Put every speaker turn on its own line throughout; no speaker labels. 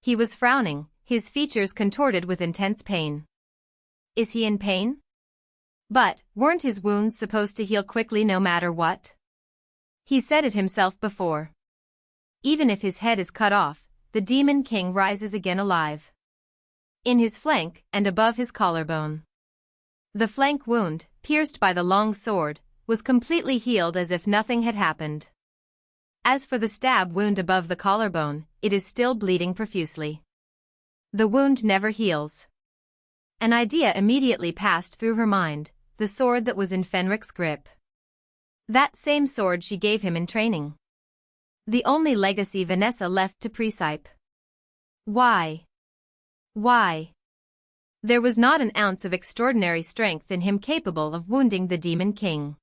He was frowning, his features contorted with intense pain. Is he in pain? But, weren't his wounds supposed to heal quickly no matter what? He said it himself before. Even if his head is cut off, the Demon King rises again alive. In his flank and above his collarbone. The flank wound, pierced by the long sword, was completely healed as if nothing had happened. As for the stab wound above the collarbone, it is still bleeding profusely. The wound never heals. An idea immediately passed through her mind, the sword that was in Fenric's grip. That same sword she gave him in training. The only legacy Vanessa left to Presepe. Why? Why? There was not an ounce of extraordinary strength in him capable of wounding the Demon King.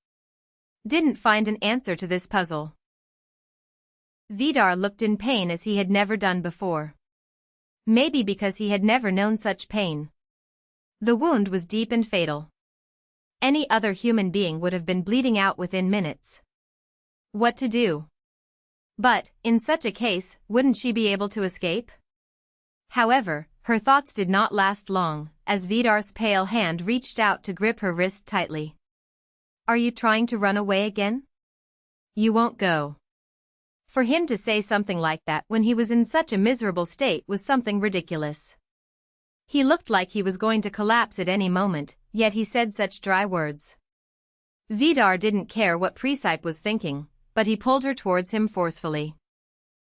Didn't find an answer to this puzzle. Vidar looked in pain as he had never done before. Maybe because he had never known such pain. The wound was deep and fatal. Any other human being would have been bleeding out within minutes. What to do? But, in such a case, wouldn't she be able to escape? However, her thoughts did not last long, as Vidar's pale hand reached out to grip her wrist tightly. Are you trying to run away again? You won't go. For him to say something like that when he was in such a miserable state was something ridiculous. He looked like he was going to collapse at any moment, yet he said such dry words. Vidar didn't care what Presepe was thinking, but he pulled her towards him forcefully.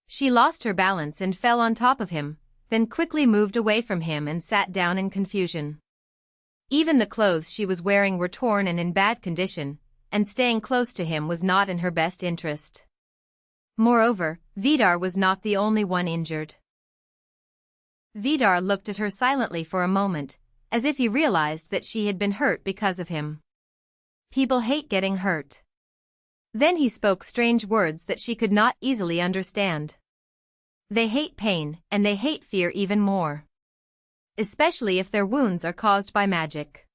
She lost her balance and fell on top of him, then quickly moved away from him and sat down in confusion. Even the clothes she was wearing were torn and in bad condition, and staying close to him was not in her best interest. Moreover, Vidar was not the only one injured. Vidar looked at her silently for a moment, as if he realized that she had been hurt because of him. People hate getting hurt. Then he spoke strange words that she could not easily understand. They hate pain, and they hate fear even more. Especially if their wounds are caused by magic.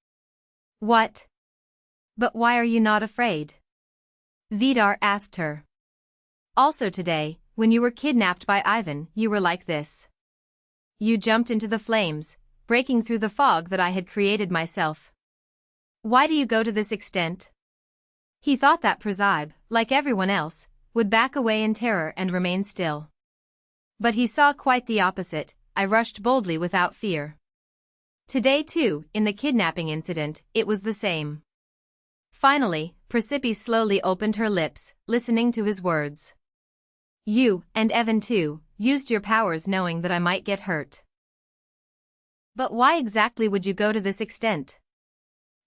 What? But why are you not afraid? Vidar asked her. Also today, when you were kidnapped by Ivan, you were like this. You jumped into the flames, breaking through the fog that I had created myself. Why do you go to this extent? He thought that Presepe, like everyone else, would back away in terror and remain still. But he saw quite the opposite. I rushed boldly without fear. Today too, in the kidnapping incident, it was the same. Finally, Precipice slowly opened her lips, listening to his words. You, and Evan too, used your powers knowing that I might get hurt. But why exactly would you go to this extent?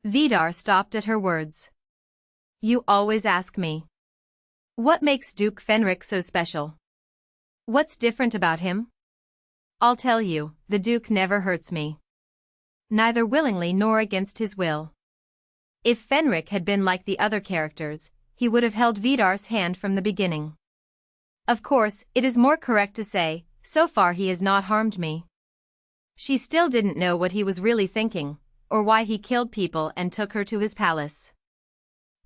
Vidar stopped at her words. You always ask me. What makes Duke Fenric so special? What's different about him? I'll tell you, the Duke never hurts me. Neither willingly nor against his will. If Fenric had been like the other characters, he would have held Vidar's hand from the beginning. Of course, it is more correct to say, so far he has not harmed me. She still didn't know what he was really thinking, or why he killed people and took her to his palace.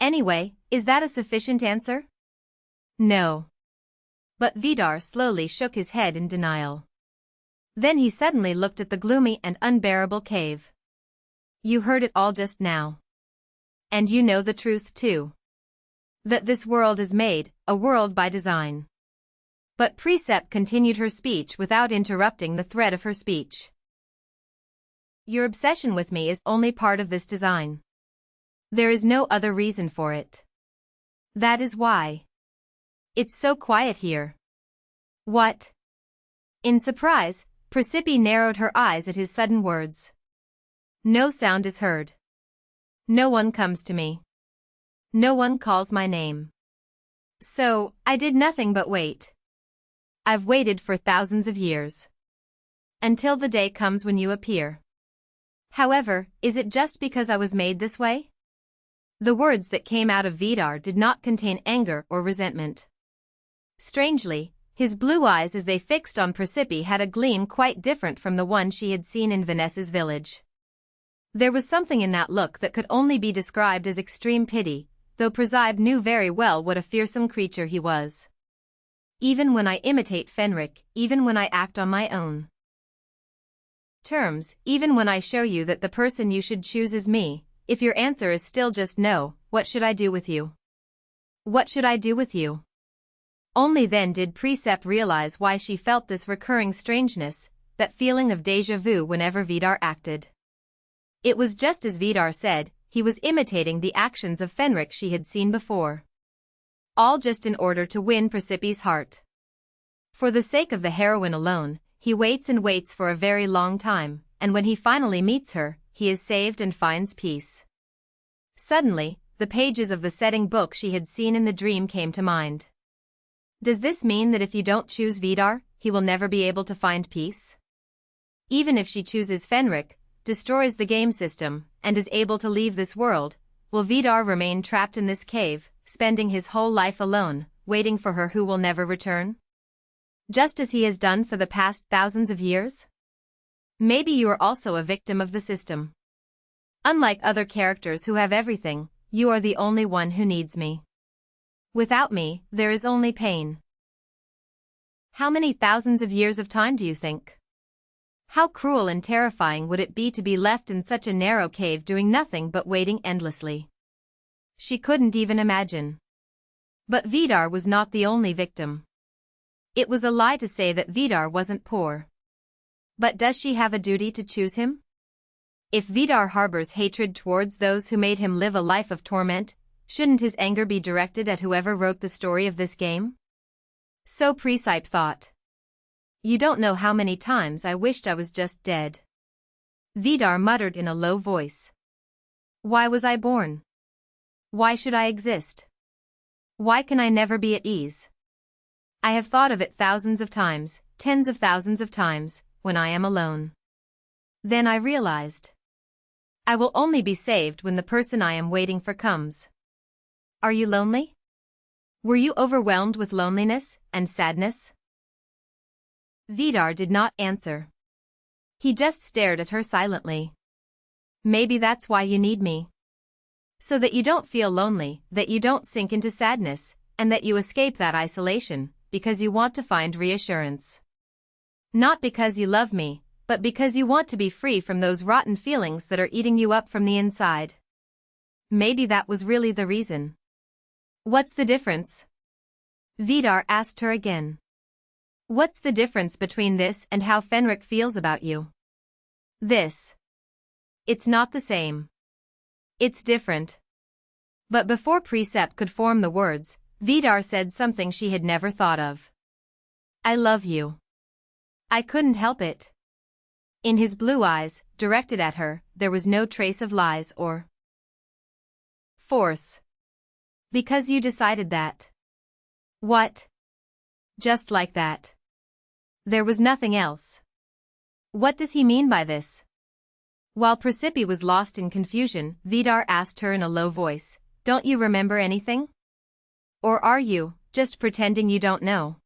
Anyway, is that a sufficient answer? No. But Vidar slowly shook his head in denial. Then he suddenly looked at the gloomy and unbearable cave. You heard it all just now. And you know the truth too. That this world is made, a world by design. But Presepe continued her speech without interrupting the thread of her speech. Your obsession with me is only part of this design. There is no other reason for it. That is why. It's so quiet here. What? In surprise, Presepe narrowed her eyes at his sudden words. No sound is heard. No one comes to me. No one calls my name. So, I did nothing but wait. I've waited for thousands of years. Until the day comes when you appear. However, is it just because I was made this way? The words that came out of Vidar did not contain anger or resentment. Strangely, his blue eyes as they fixed on Presepe had a gleam quite different from the one she had seen in Vanessa's village. There was something in that look that could only be described as extreme pity, though Presepe knew very well what a fearsome creature he was. Even when I imitate Fenrik, even when I act on my own terms, even when I show you that the person you should choose is me, if your answer is still just no, what should I do with you? What should I do with you? Only then did Presepe realize why she felt this recurring strangeness, that feeling of déjà vu whenever Vidar acted. It was just as Vidar said, he was imitating the actions of Fenrik she had seen before. All just in order to win Precipice's heart. For the sake of the heroine alone, he waits and waits for a very long time, and when he finally meets her, he is saved and finds peace. Suddenly, the pages of the setting book she had seen in the dream came to mind. Does this mean that if you don't choose Vidar, he will never be able to find peace? Even if she chooses Fenrik, destroys the game system, and is able to leave this world, will Vidar remain trapped in this cave, spending his whole life alone, waiting for her who will never return? Just as he has done for the past thousands of years? Maybe you are also a victim of the system. Unlike other characters who have everything, you are the only one who needs me. Without me, there is only pain. How many thousands of years of time do you think? How cruel and terrifying would it be to be left in such a narrow cave doing nothing but waiting endlessly? She couldn't even imagine. But Vidar was not the only victim. It was a lie to say that Vidar wasn't poor. But does she have a duty to choose him? If Vidar harbors hatred towards those who made him live a life of torment, shouldn't his anger be directed at whoever wrote the story of this game? So Presepe thought. You don't know how many times I wished I was just dead. Vidar muttered in a low voice. Why was I born? Why should I exist? Why can I never be at ease? I have thought of it thousands of times, tens of thousands of times, when I am alone. Then I realized. I will only be saved when the person I am waiting for comes. Are you lonely? Were you overwhelmed with loneliness and sadness? Vidar did not answer. He just stared at her silently. Maybe that's why you need me. So that you don't feel lonely, that you don't sink into sadness, and that you escape that isolation, because you want to find reassurance. Not because you love me, but because you want to be free from those rotten feelings that are eating you up from the inside. Maybe that was really the reason. What's the difference? Vidar asked her again. What's the difference between this and how Fenrik feels about you? This. It's not the same. It's different. But before Presepe could form the words, Vidar said something she had never thought of. I love you. I couldn't help it. In his blue eyes, directed at her, there was no trace of lies or force. Because you decided that. What? Just like that. There was nothing else. What does he mean by this? While Presepe was lost in confusion, Vidar asked her in a low voice, don't you remember anything? Or are you just pretending you don't know?